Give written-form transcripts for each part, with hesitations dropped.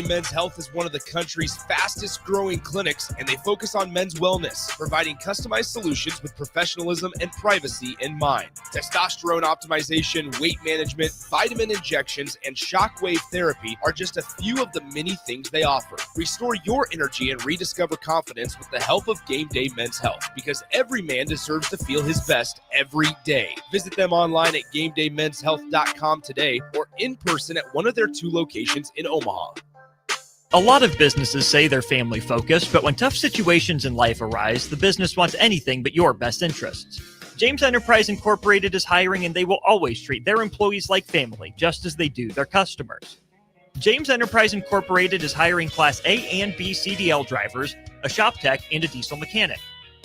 Men's Health is one of the country's fastest growing clinics, and they focus on men's wellness, providing customized solutions with professionalism and privacy in mind. Testosterone optimization, weight management, vitamin injections, and shockwave therapy are just a few of the many things they offer. Restore your energy and rediscover confidence with the help of Game Day Men's Health, because every man deserves to feel his best every day. Visit them online at GameDayMen'sHealth.com today or in person at one of their 2 locations in Omaha. A lot of businesses say they're family focused, but when tough situations in life arise, the business wants anything but your best interests. James Enterprise Incorporated is hiring, and they will always treat their employees like family, just as they do their customers. James Enterprise Incorporated is hiring Class A and B CDL drivers, a shop tech, and a diesel mechanic.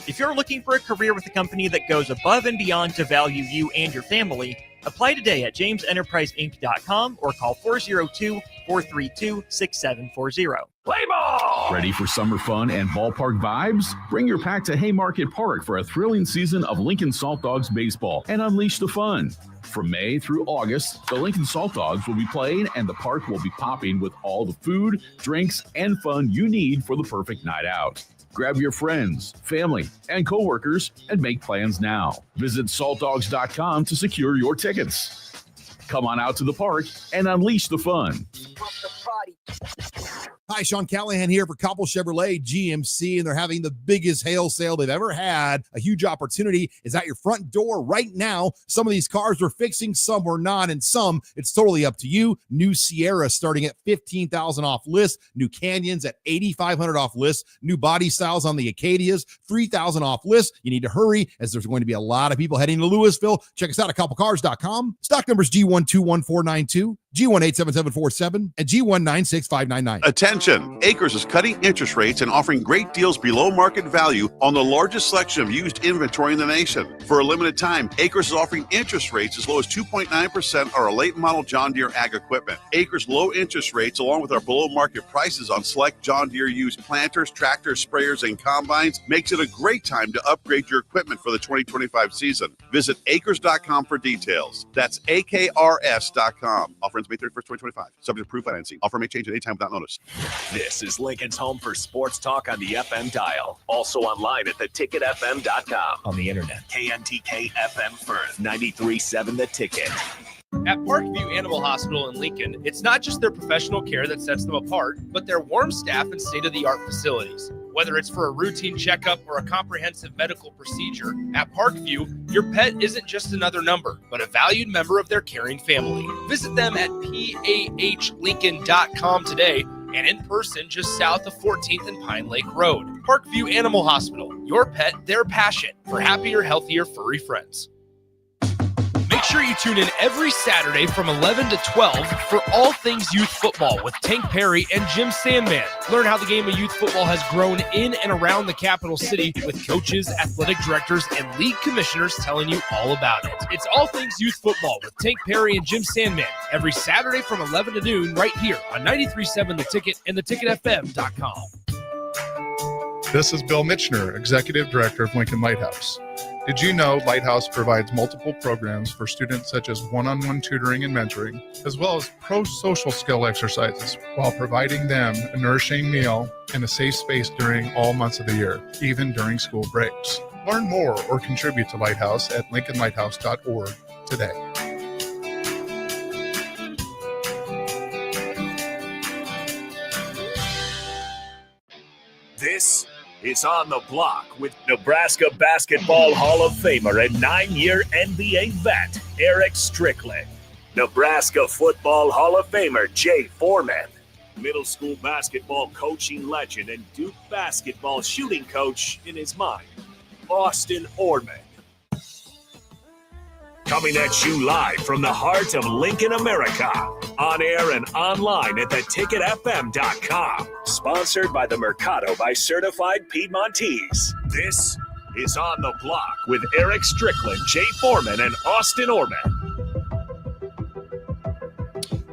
If you're looking for a career with a company that goes above and beyond to value you and your family, apply today at jamesenterpriseinc.com or call 402-432-6740. Play ball! Ready for summer fun and ballpark vibes? Bring your pack to Haymarket Park for a thrilling season of Lincoln Salt Dogs baseball and unleash the fun. From May through August, the Lincoln Salt Dogs will be playing and the park will be popping with all the food, drinks, and fun you need for the perfect night out. Grab your friends, family, and coworkers and make plans now. Visit saltdogs.com to secure your tickets. Come on out to the park and unleash the fun. Hi, Sean Callahan here for Copple Chevrolet GMC, and they're having the biggest hail sale they've ever had. A huge opportunity is at your front door right now. Some of these cars we're fixing, some we're not, and some it's totally up to you. New Sierra starting at $15,000 off list. New Canyons at $8,500 off list. New body styles on the Acadias, $3,000 off list. You need to hurry as there's going to be a lot of people heading to Louisville. Check us out at copplecars.com. Stock numbers G121492, G187747, and G196599. Attention! Acres is cutting interest rates and offering great deals below market value on the largest selection of used inventory in the nation. For a limited time, Acres is offering interest rates as low as 2.9% on our late model John Deere ag equipment. Acres' low interest rates, along with our below market prices on select John Deere used planters, tractors, sprayers, and combines, makes it a great time to upgrade your equipment for the 2025 season. Visit acres.com for details. That's AKRS.com. Offer ends May 31st, 2025. Subject to approved financing. Offer may change at any time without notice. This is Lincoln's home for sports talk on the FM dial. Also online at theticketfm.com. On the internet, KNTK FM Firth, 93.7 The Ticket. At Parkview Animal Hospital in Lincoln, it's not just their professional care that sets them apart, but their warm staff and state-of-the-art facilities. Whether it's for a routine checkup or a comprehensive medical procedure, at Parkview, your pet isn't just another number, but a valued member of their caring family. Visit them at PAHLincoln.com today and in person just south of 14th and Pine Lake Road. Parkview Animal Hospital, your pet, their passion for happier, healthier, furry friends. Make sure you tune in every Saturday from 11 to 12 for all things youth football with Tank Perry and Jim Sandman. Learn how the game of youth football has grown in and around the capital city with coaches, athletic directors, and league commissioners telling you all about it. It's all things youth football with Tank Perry and Jim Sandman every Saturday from 11 to noon right here on 93.7 The Ticket and theticketfm.com. This is Bill Mitchner, Executive Director of Lincoln Lighthouse. Did you know Lighthouse provides multiple programs for students such as one-on-one tutoring and mentoring, as well as pro-social skill exercises, while providing them a nourishing meal and a safe space during all months of the year, even during school breaks? Learn more or contribute to Lighthouse at lincolnlighthouse.org today. This is On the Block with Nebraska Basketball Hall of Famer and 9-year NBA vet, Erick Strickland. Nebraska Football Hall of Famer, Jay Foreman. Middle school basketball coaching legend and Duke basketball shooting coach in his mind, Austin Orman. Coming at you live from the heart of Lincoln, America. On air and online at theticketfm.com. Sponsored by the Mercado by Certified Piedmontese. This is On the Block with Erick Strickland, Jay Foreman, and Austin Orman.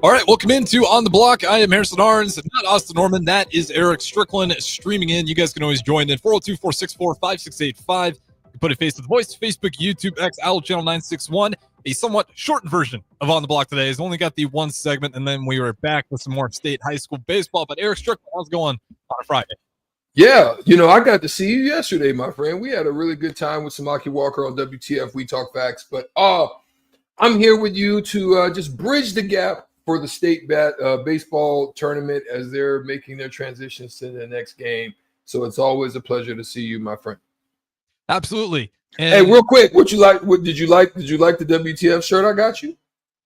All right, welcome into On the Block. I am Harrison Arns, not Austin Orman. That is Erick Strickland streaming in. You guys can always join in 402-464-5685. You put a face to the voice, Facebook, YouTube, X, Owl Channel 961. a somewhat shortened version of On the Block today. It's only got the one segment, and then we were back with some more state high school baseball. But Erick Strickland, how's it going on a Friday? Yeah, I got to see you yesterday, my friend. We had a really good time with Samaki Walker on WTF We Talk Facts. But I'm here with you to just bridge the gap for the state baseball tournament as they're making their transitions to the next game. So it's always a pleasure to see you, my friend. Absolutely. And hey, real quick, what did you like the WTF shirt I got you?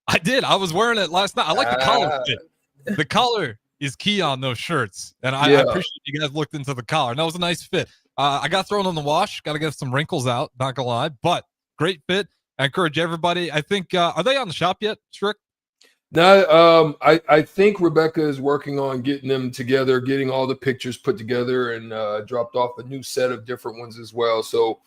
I did. I was wearing it last night. I like the collar fit. The collar is key on those shirts, and I appreciate you guys looked into the collar. And that was a nice fit. I got thrown on the wash. Got to get some wrinkles out. Not gonna lie, but great fit. I encourage everybody. I think are they on the shop yet, Strick? No, I think Rebecca is working on getting them together, getting all the pictures put together, and dropped off a new set of different ones as well. So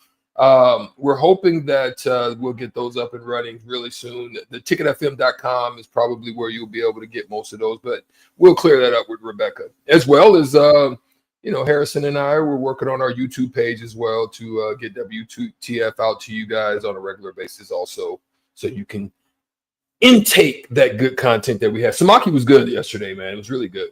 we're hoping that we'll get those up and running really soon. The ticketfm.com is probably where you'll be able to get most of those, but we'll clear that up with Rebecca, as well as Harrison and I were working on our YouTube page as well to get WTF out to you guys on a regular basis also, so you can intake that good content that we have. Samaki was good yesterday, man. It was really good.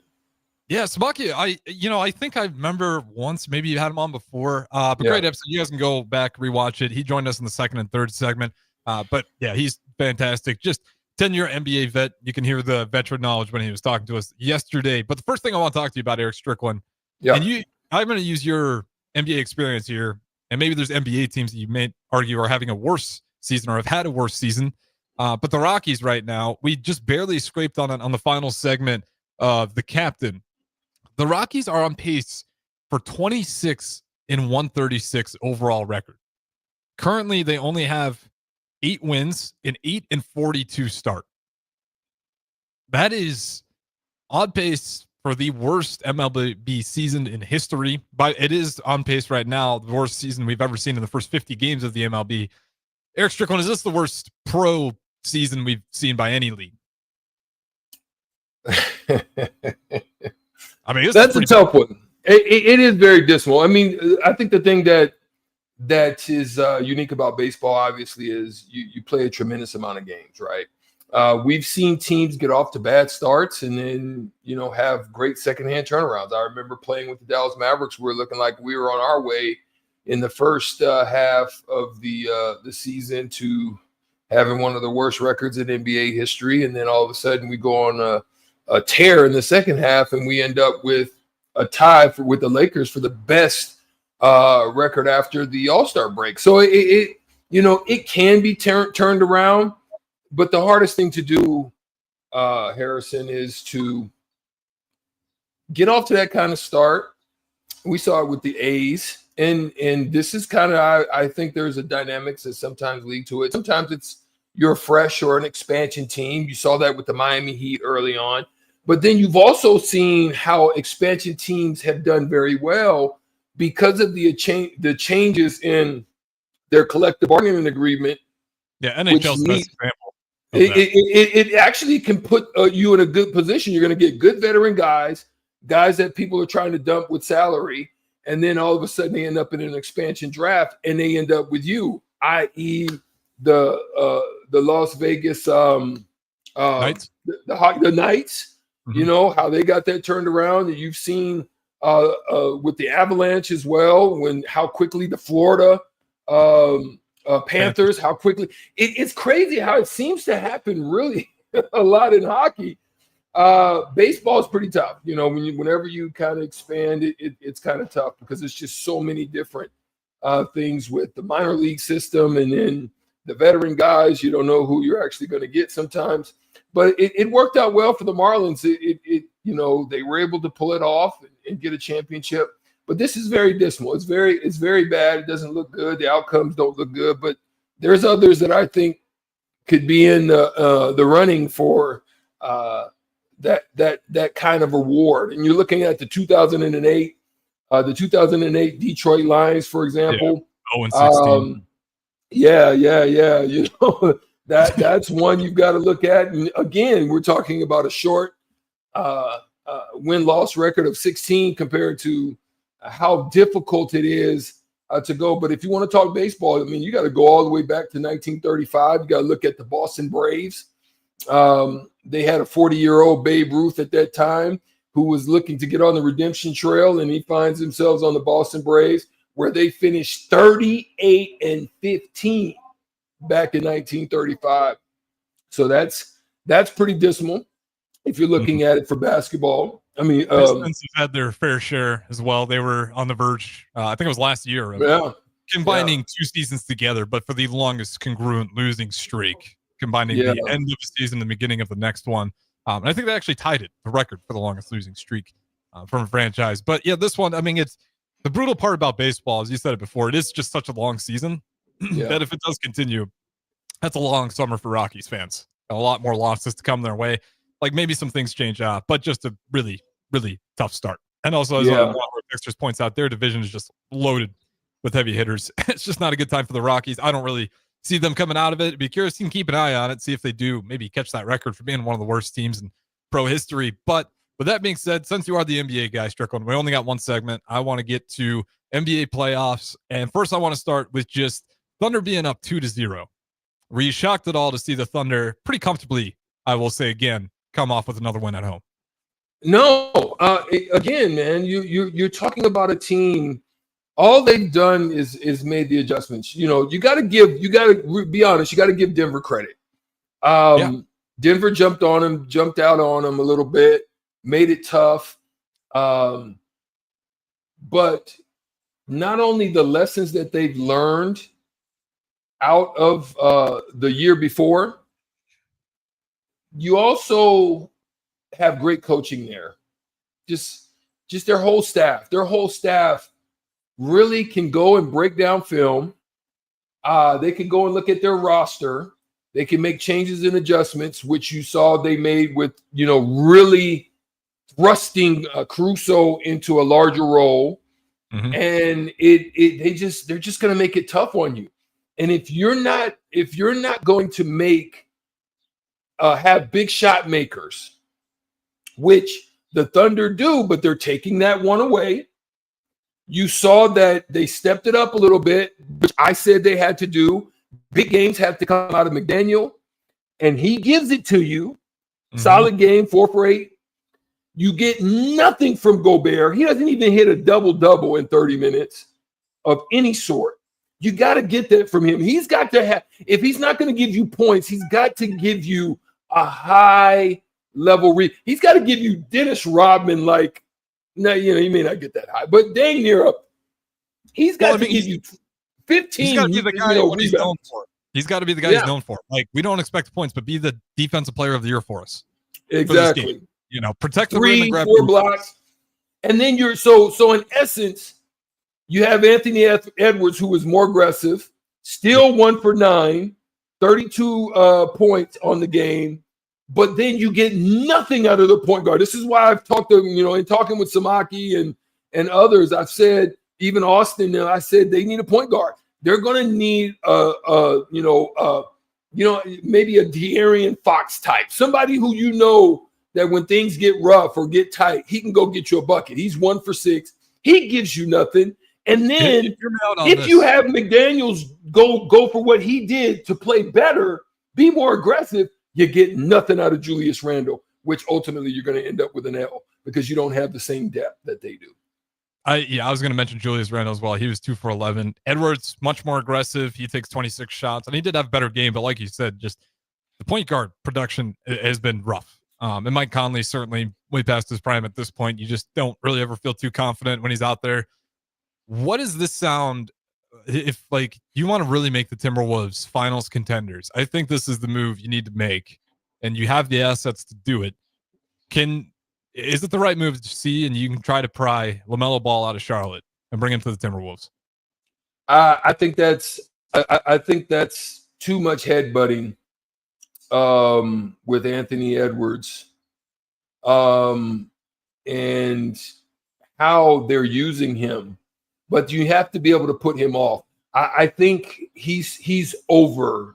Yeah, Samaki, I think I remember once, maybe you had him on before, but great episode. You guys can go back, rewatch it. He joined us in the second and third segment. But yeah, he's fantastic. Just 10-year NBA vet. You can hear the veteran knowledge when he was talking to us yesterday. But the first thing I want to talk to you about, Erick Strickland, and I'm going to use your NBA experience here, and maybe there's NBA teams that you may argue are having a worse season or have had a worse season. But the Rockies right now, we just barely scraped on the final segment of the captain. The Rockies are on pace for 26 and 136 overall record. Currently, they only have 8 wins and 8 and 42 start. That is on pace for the worst MLB season in history. But it is on pace right now, the worst season we've ever seen in the first 50 games of the MLB. Erick Strickland, is this the worst pro season we've seen by any league? I mean, that's a tough one. It is very dismal. I mean, I think the thing that is unique about baseball, obviously, is you play a tremendous amount of games, right? We've seen teams get off to bad starts and then, have great secondhand turnarounds. I remember playing with the Dallas Mavericks. We were looking like we were on our way in the first half of the season to having one of the worst records in NBA history. And then all of a sudden we go on a tear in the second half, and we end up with a tie with the Lakers for the best record after the All-Star break. So it can be turned around, but the hardest thing to do, Harrison, is to get off to that kind of start. We saw it with the A's, and this is kind of, I think there's a dynamics that sometimes lead to it. Sometimes it's you're fresh or an expansion team. You saw that with the Miami Heat early on. But then you've also seen how expansion teams have done very well because of the changes in their collective bargaining agreement. Yeah, NHL's the best example. It actually can put you in a good position. You're going to get good veteran guys that people are trying to dump with salary, and then all of a sudden they end up in an expansion draft, and they end up with you, i.e. the Las Vegas Knights. The Knights. Mm-hmm. How they got that turned around. And you've seen with the Avalanche as well, how quickly the Florida Panthers, how quickly it's crazy how it seems to happen really a lot in hockey. Baseball is pretty tough. Whenever you kind of expand it's kind of tough because it's just so many different things with the minor league system, and then the veteran guys, you don't know who you're actually going to get sometimes. But it worked out well for the Marlins. They were able to pull it off and get a championship. But this is very dismal. It's very bad. It doesn't look good. The outcomes don't look good. But there's others that I think could be in the running for that kind of award. And you're looking at the 2008 Detroit Lions, for example. Yeah. 0-16. Yeah. That's one you've got to look at. And again, we're talking about a short win-loss record of 16 compared to how difficult it is to go. But if you want to talk baseball, I mean, you got to go all the way back to 1935. You got to look at the Boston Braves. They had a 40-year-old Babe Ruth at that time who was looking to get on the redemption trail, and he finds himself on the Boston Braves, where they finished 38-15 back in 1935. So that's pretty dismal if you're looking at it for basketball. I mean, Pistons have had their fair share as well. They were on the verge, I think it was last year, of combining 2 seasons together, but for the longest congruent losing streak, combining the end of the season and the beginning of the next one. And I think they actually tied it, the record for the longest losing streak from a franchise. But yeah, this one, I mean, it's the brutal part about baseball, as you said it before, it is just such a long season that if it does continue, that's a long summer for Rockies fans. A lot more losses to come their way. Like maybe some things change out, but just a really, really tough start. And also, as one of our fixtures points out, their division is just loaded with heavy hitters. It's just not a good time for the Rockies. I don't really see them coming out of it. Be curious to keep an eye on it, see if they do maybe catch that record for being one of the worst teams in pro history. But with that being said, since you are the NBA guy, Strickland, we only got one segment. I want to get to NBA playoffs. And first, I want to start with just Thunder being up 2-0. Were you shocked at all to see the Thunder pretty comfortably, I will say again, come off with another win at home? No. Again, man, you're talking about a team. All they've done is made the adjustments. You know, you got to be honest. You got to give Denver credit. Denver jumped out on him a little bit, made it tough. But not only the lessons that they've learned out of the year before, you also have great coaching there. Just their whole staff. Their whole staff really can go and break down film. They can go and look at their roster. They can make changes and adjustments, which you saw they made with, really thrusting Caruso into a larger role. Mm-hmm. And they're just going to make it tough on you. And if you're not going to have big shot makers, which the Thunder do, but they're taking that one away. You saw that they stepped it up a little bit, which I said they had to do. Big games have to come out of McDaniel, and he gives it to you. Mm-hmm. Solid game, 4 for 8. You get nothing from Gobert. He doesn't even hit a double-double in 30 minutes of any sort. You got to get that from him. He's got to have, if he's not going to give you points, he's got to give you a high level he's got to give you Dennis Rodman, like, no, he may not get that high, but dang near up. He's got to give you 15. He's got to be the guy he's known for. He's got to be the guy he's known for. Like, we don't expect points, but be the defensive player of the year for us. Exactly. Protect the 3, 4 blocks. And then you're so in essence, you have Anthony Edwards, who was more aggressive, still 1 for 9, 32 points on the game. But then you get nothing out of the point guard. This is why I've talked to, in talking with Samaki and others, I've said, even Austin, I said they need a point guard. They're going to need maybe a De'Aaron Fox type, somebody who that when things get rough or get tight, he can go get you a bucket. He's 1 for 6. He gives you nothing. And then if you have McDaniels go for what he did to play better, be more aggressive, you get nothing out of Julius Randle, which ultimately you're going to end up with an L because you don't have the same depth that they do. I was going to mention Julius Randle as well. He was 2 for 11. Edwards, much more aggressive. He takes 26 shots, and he did have a better game. But like you said, just the point guard production has been rough. And Mike Conley certainly way past his prime at this point. You just don't really ever feel too confident when he's out there. What does this sound if, like, you want to really make the Timberwolves finals contenders? I think this is the move you need to make, and you have the assets to do it. Is it the right move to see, and you can try to pry LaMelo Ball out of Charlotte and bring him to the Timberwolves? I think that's too much headbutting with Anthony Edwards and how they're using him. But you have to be able to put him off. I think he's over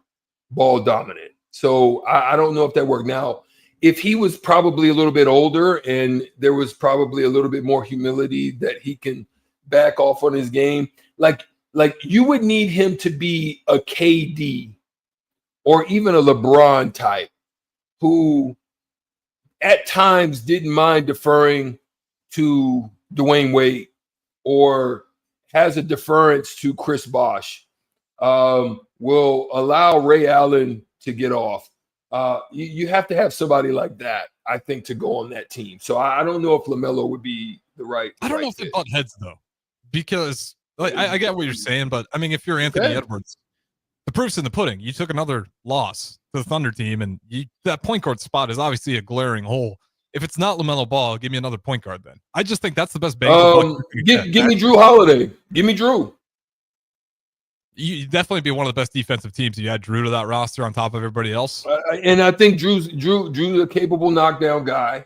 ball dominant. So I don't know if that worked. Now, if he was probably a little bit older and there was probably a little bit more humility that he can back off on his game, like like you would need him to be a KD or even a LeBron type who at times didn't mind deferring to Dwayne Wade or has a deference to Chris Bosh, will allow Ray Allen to get off. You have to have somebody like that, I think, to go on that team. So I don't know if LaMelo would be the right. I don't know if they butt heads though, because like I get what you're saying, but I mean, if you're Anthony Edwards, the proof's in the pudding. You took another loss to the Thunder team, and that point guard spot is obviously a glaring hole. If it's not LaMelo Ball, give me another point guard then. I just think that's the best bang. Give me Drew Holiday. Give me Drew. You definitely be one of the best defensive teams. You add Drew to that roster on top of everybody else. And I think Drew's a capable knockdown guy.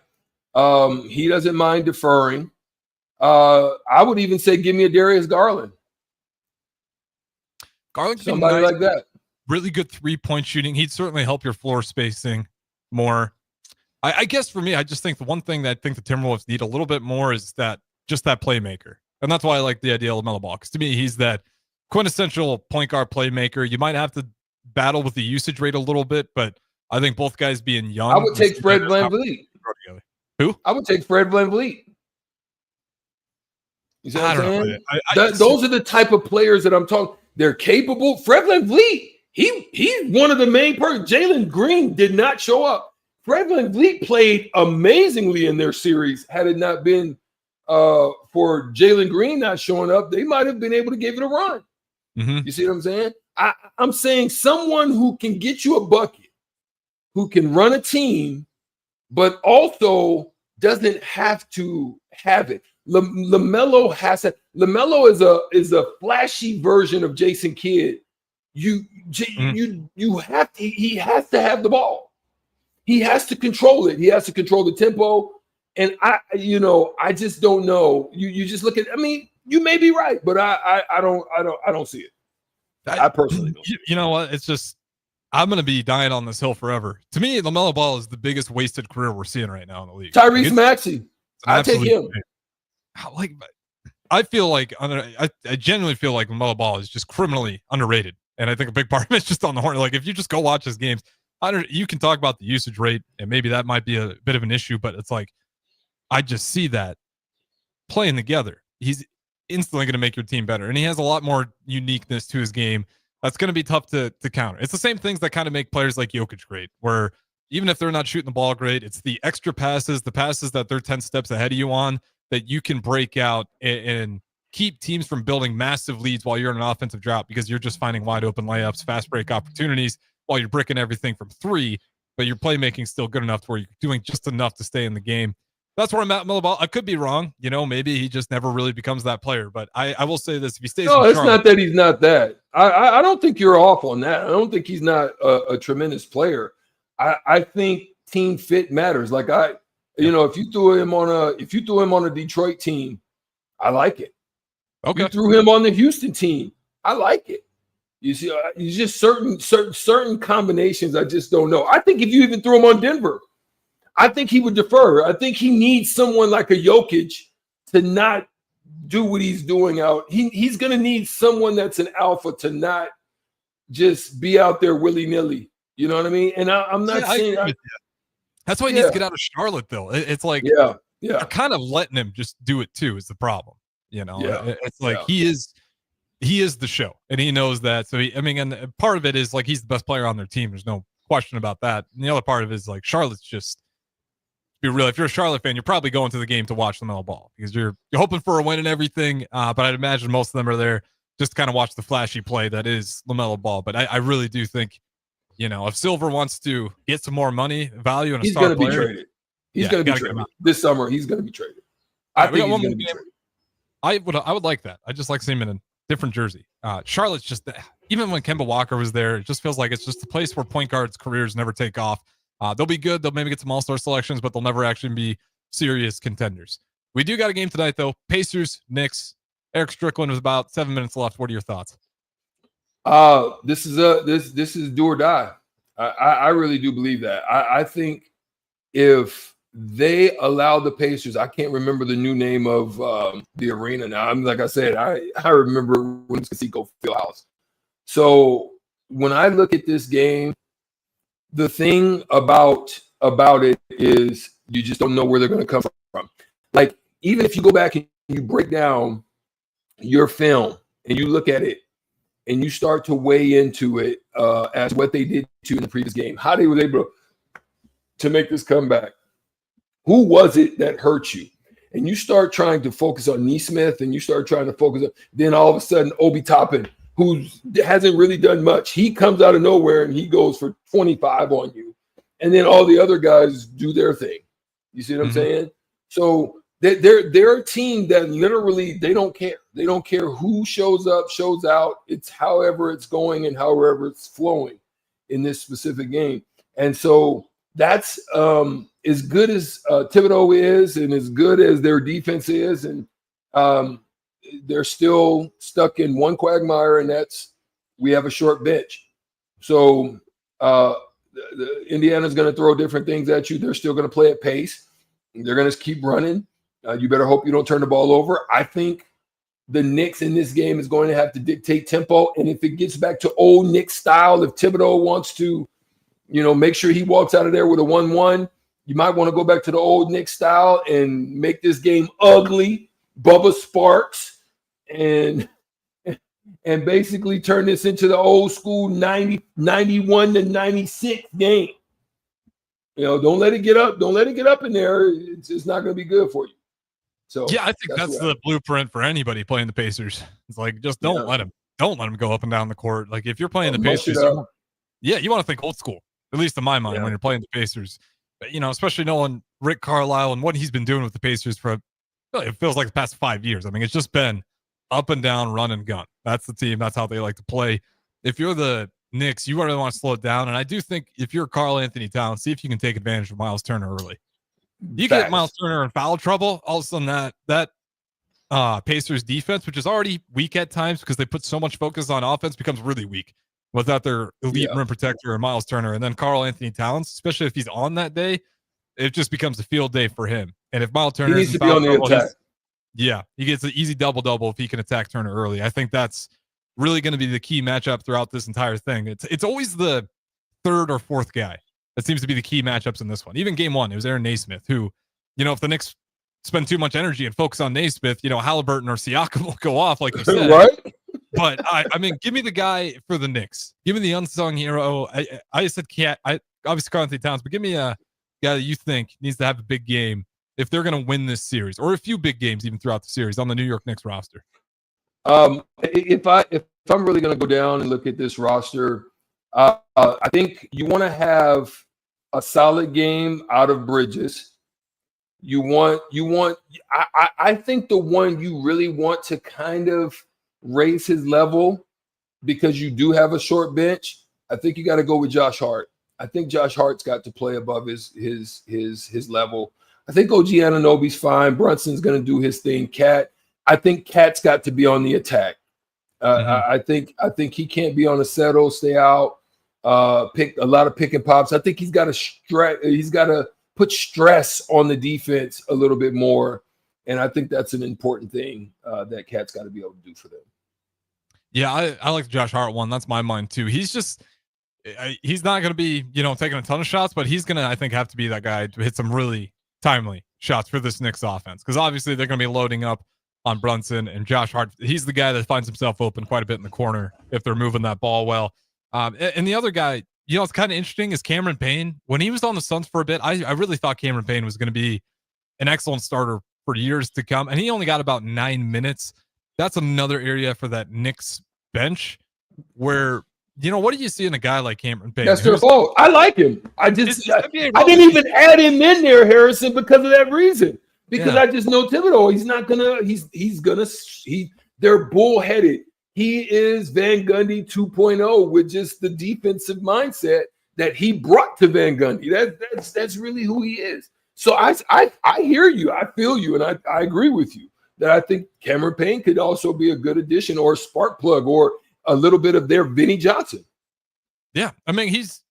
He doesn't mind deferring. I would even say give me a Darius Garland. Somebody like that. Really good 3-point shooting. He'd certainly help your floor spacing more. I guess for me, I just think the one thing that I think the Timberwolves need a little bit more is that playmaker. And that's why I like the idea of LaMelo Ball. Because to me, he's that quintessential point guard playmaker. You might have to battle with the usage rate a little bit, but I think both guys being young. I would take Fred VanVleet. Who? I would take Fred VanVleet. You see what I'm saying? Those are the type of players that I'm talking. They're capable. Fred VanVleet, he's one of the main persons. Jalen Green did not show up. Fred VanVleet played amazingly in their series. Had it not been for Jalen Green not showing up, they might have been able to give it a run. Mm-hmm. You see what I'm saying? I'm saying someone who can get you a bucket, who can run a team, but also doesn't have to have it. LaMelo has it. LaMelo is a flashy version of Jason Kidd. You have to. He has to have the ball. He has to control it. He has to control the tempo. And I just don't know. You just look at. I mean, you may be right, but I don't see it. I personally don't. You know what? It's just I'm gonna be dying on this hill forever. To me, LaMelo Ball is the biggest wasted career we're seeing right now in the league. Tyrese Maxey. I take him. I feel like I genuinely feel like LaMelo Ball is just criminally underrated, and I think a big part of it's just on the horn. Like if you just go watch his games, you can talk about the usage rate, and maybe that might be a bit of an issue, but it's like I just see that playing together. He's instantly going to make your team better, and he has a lot more uniqueness to his game that's going to be tough to counter. It's the same things that kind of make players like Jokic great, where even if they're not shooting the ball great, it's the extra passes, the passes that they're 10 steps ahead of you on, that you can break out and keep teams from building massive leads while you're in an offensive drought, because you're just finding wide open layups, fast break opportunities while you're bricking everything from three, but your playmaking still good enough to where you're doing just enough to stay in the game. That's where I'm at, Melo Ball. I could be wrong. Maybe he just never really becomes that player, but I will say this. If he stays in Charlotte, it's not that he's not that. I don't think you're off on that. I don't think he's not a tremendous player. I think team fit matters. Like if you threw him on a Detroit team, I like it. Okay. You threw him on the Houston team, I like it. You see, it's just certain combinations. I just don't know. I think if you even threw him on Denver, I think he would defer. I think he needs someone like a Jokic to not do what he's doing out. He's going to need someone that's an alpha to not just be out there willy-nilly. You know what I mean? And I'm not saying that's why he needs to get out of Charlotte, though. It's like you're kind of letting him just do it too is the problem. It's like he is the show, and he knows that. So and part of it is like he's the best player on their team. There's no question about that. And the other part of it is like Charlotte's just, be real. If you're a Charlotte fan, you're probably going to the game to watch LaMelo Ball because you're hoping for a win and everything. But I'd imagine most of them are there just to kind of watch the flashy play that is LaMeloAll. But I really do think, if Silver wants to get some more money, value, and a star player, he's going to be traded. He's going to be traded this summer. He's going to be traded. I think he's going to be traded. I would like that. I just like seeing him in a different jersey. Charlotte's just, even when Kemba Walker was there, it just feels like it's just a place where point guards' careers never take off. They'll be good. They'll maybe get some all-star selections, but they'll never actually be serious contenders. We do got a game tonight, though. Pacers, Knicks. Erick Strickland with about 7 minutes left. What are your thoughts? This is do or die. I really do believe that. I think if they allowed the Pacers. I can't remember the new name of the arena now. Like I said, I remember when it's Conseco Fieldhouse. So when I look at this game, the thing about it is you just don't know where they're going to come from. Like, even if you go back and you break down your film and you look at it and you start to weigh into it as what they did to in the previous game, how they were able to make this comeback. Who was it that hurt you? And you start trying to focus on Neesmith, and you start trying to focus on, then all of a sudden Obi Toppin, who hasn't really done much, he comes out of nowhere and he goes for 25 on you. And then all the other guys do their thing. You see what I'm saying? So they're a team that literally they don't care. They don't care who shows up, shows out. It's however it's going and however it's flowing in this specific game. And so that's as good as Thibodeau is and as good as their defense is. And they're still stuck in one quagmire, and that's we have a short bench. So Indiana's going to throw different things at you. They're still going to play at pace. They're going to keep running. You better hope you don't turn the ball over. I think the Knicks in this game is going to have to dictate tempo. And if it gets back to old Knicks style, if Thibodeau wants to, make sure he walks out of there with a 1-1, you might want to go back to the old Knicks style and make this game ugly, Bubba Sparks, and basically turn this into the old school 91 to 96 game. Don't let it get up. Don't let it get up in there. It's not going to be good for you. So yeah, I think that's the blueprint for anybody playing the Pacers. It's like, just don't let him go up and down the court. Like, if you're playing the Pacers, you want to think old school, at least in my mind, when you're playing the Pacers. But, especially knowing Rick Carlisle and what he's been doing with the Pacers for, it feels like the past 5 years. I mean, it's just been up and down, run and gun. That's the team. That's how they like to play. If you're the Knicks, you really want to slow it down. And I do think if you're Karl Anthony Towns, see if you can take advantage of Miles Turner early. You get Miles Turner in foul trouble, all of a sudden that Pacers defense, which is already weak at times because they put so much focus on offense, becomes really weak without their elite rim protector and Miles Turner. And then Karl Anthony Towns, especially if he's on that day, it just becomes a field day for him. And if Miles Turner needs to be on the attack. He gets an easy double-double if he can attack Turner early. I think that's really going to be the key matchup throughout this entire thing. It's always the third or fourth guy that seems to be the key matchups in this one. Even game one, it was Aaron Naismith, who, if the Knicks spend too much energy and focus on Naismith, Halliburton or Siakam will go off, like you said. Right? But I mean, give me the guy for the Knicks. Give me the unsung hero. I said obviously Karl Anthony Towns, but give me a guy that you think needs to have a big game if they're going to win this series, or a few big games even throughout the series on the New York Knicks roster. If I'm really going to go down and look at this roster, I think you want to have a solid game out of Bridges. I think the one you really want to kind of raise his level, because you do have a short bench, I think you got to go with Josh Hart. I think Josh Hart's got to play above his level. I think OG Anunoby's fine. Brunson's going to do his thing. I think Cat's got to be on the attack. I think he can't be on a settle, stay out, pick a lot of pick and pops. I think he's got to put stress on the defense a little bit more, and I think that's an important thing that Cat's got to be able to do for them. Yeah, I like the Josh Hart one. That's my mind too. He's not going to be taking a ton of shots, but he's going to, I think, have to be that guy to hit some really timely shots for this Knicks offense, because obviously they're going to be loading up on Brunson, and Josh Hart, he's the guy that finds himself open quite a bit in the corner if they're moving that ball well. And the other guy, it's kind of interesting, is Cameron Payne. When he was on the Suns for a bit, I really thought Cameron Payne was going to be an excellent starter for years to come, and he only got about 9 minutes. That's another area for that Knicks bench where, what do you see in a guy like Cameron Payne? That's their fault. I like him. I didn't even add him in there, Harrison, because of that reason. Because I just know Thibodeau. They're bullheaded. He is Van Gundy 2.0 with just the defensive mindset that he brought to Van Gundy. That's really who he is. So I hear you. I feel you. And I agree with you that I think Cameron Payne could also be a good addition, or a spark plug, or a little bit of their Vinny Johnson. Yeah. I mean, he's,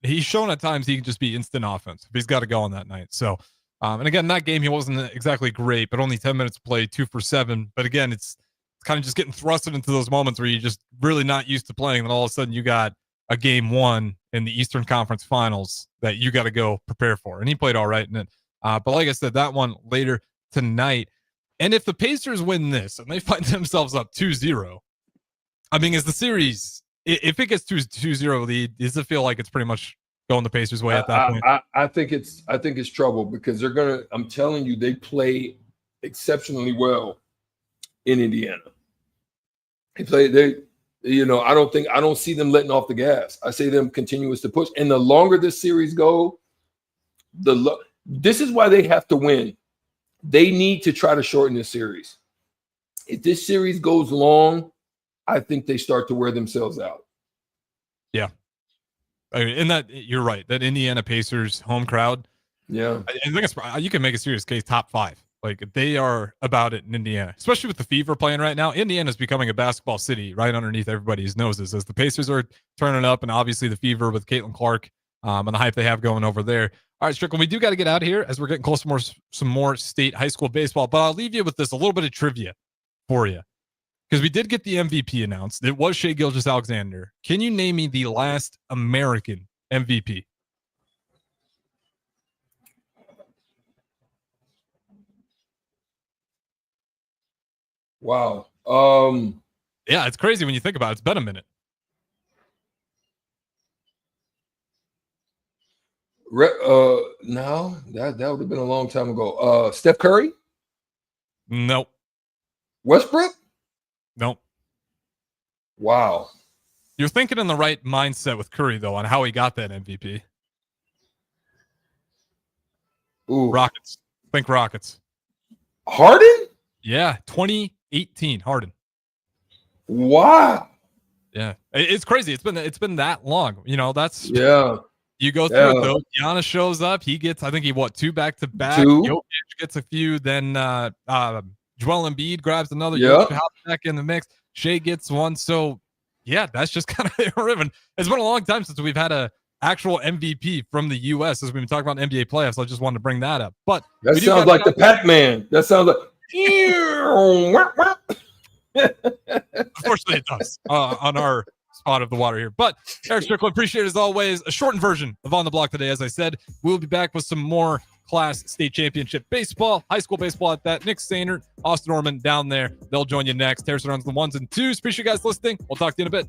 he's shown at times he can just be instant offense if he's got to go on that night. So, and again, that game, he wasn't exactly great, but only 10 minutes played, 2 for 7. But again, it's kind of just getting thrusted into those moments where you're just really not used to playing. And all of a sudden you got a game 1 in the Eastern Conference Finals that you got to go prepare for. And he played all right in it. But like I said, that one later tonight. And if the Pacers win this and they find themselves up 2-0, I mean, is the series, if it gets 2-0 lead, does it feel like it's pretty much going the Pacers' way at that point? I think it's trouble because they're gonna. I'm telling you, they play exceptionally well in Indiana. I don't see them letting off the gas. I see them continuous to push. And the longer this series go, this is why they have to win. They need to try to shorten this series. If this series goes long, I think they start to wear themselves out. Yeah. I mean, and that you're right. That Indiana Pacers home crowd. Yeah. I think you can make a serious case top 5. Like they are about it in Indiana, especially with the Fever playing right now. Indiana's becoming a basketball city right underneath everybody's noses as the Pacers are turning up, and obviously the Fever with Caitlin Clark and the hype they have going over there. All right, Strickland, we do got to get out of here as we're getting close to some more state high school baseball, but I'll leave you with this, a little bit of trivia for you, because we did get the MVP announced. It was Shai Gilgeous-Alexander. Can you name me the last American MVP? Wow. Yeah, it's crazy when you think about it. It's been a minute. No, that would have been a long time ago. Steph Curry? Nope. Westbrook? Nope. Wow. You're thinking in the right mindset with Curry, though, on how he got that MVP. Ooh. Rockets. Think Rockets. Harden? Yeah, 2018 Harden. Wow. Yeah, it's crazy. It's been that long. You know, that's You go through it though. Giannis shows up. He gets, I think 2 back-to-back. Jokic gets a few. Then Joel Embiid grabs another. Jokic hops back in the mix. Shai gets one. So yeah, that's just kind of irrelevant. It's been a long time since we've had a actual MVP from the U.S. as we've been talking about NBA playoffs. I just wanted to bring that up. But that sounds like the Pac-Man. That sounds like. Unfortunately, it does on our spot of the water here. But Erick Strickland, appreciate it as always. A shortened version of On the Block today. As I said, we'll be back with some more Class State Championship baseball, high school baseball at that. Nick Sainert, Austin Orman down there. They'll join you next. Harrison runs the 1s and 2s. Appreciate you guys listening. We'll talk to you in a bit.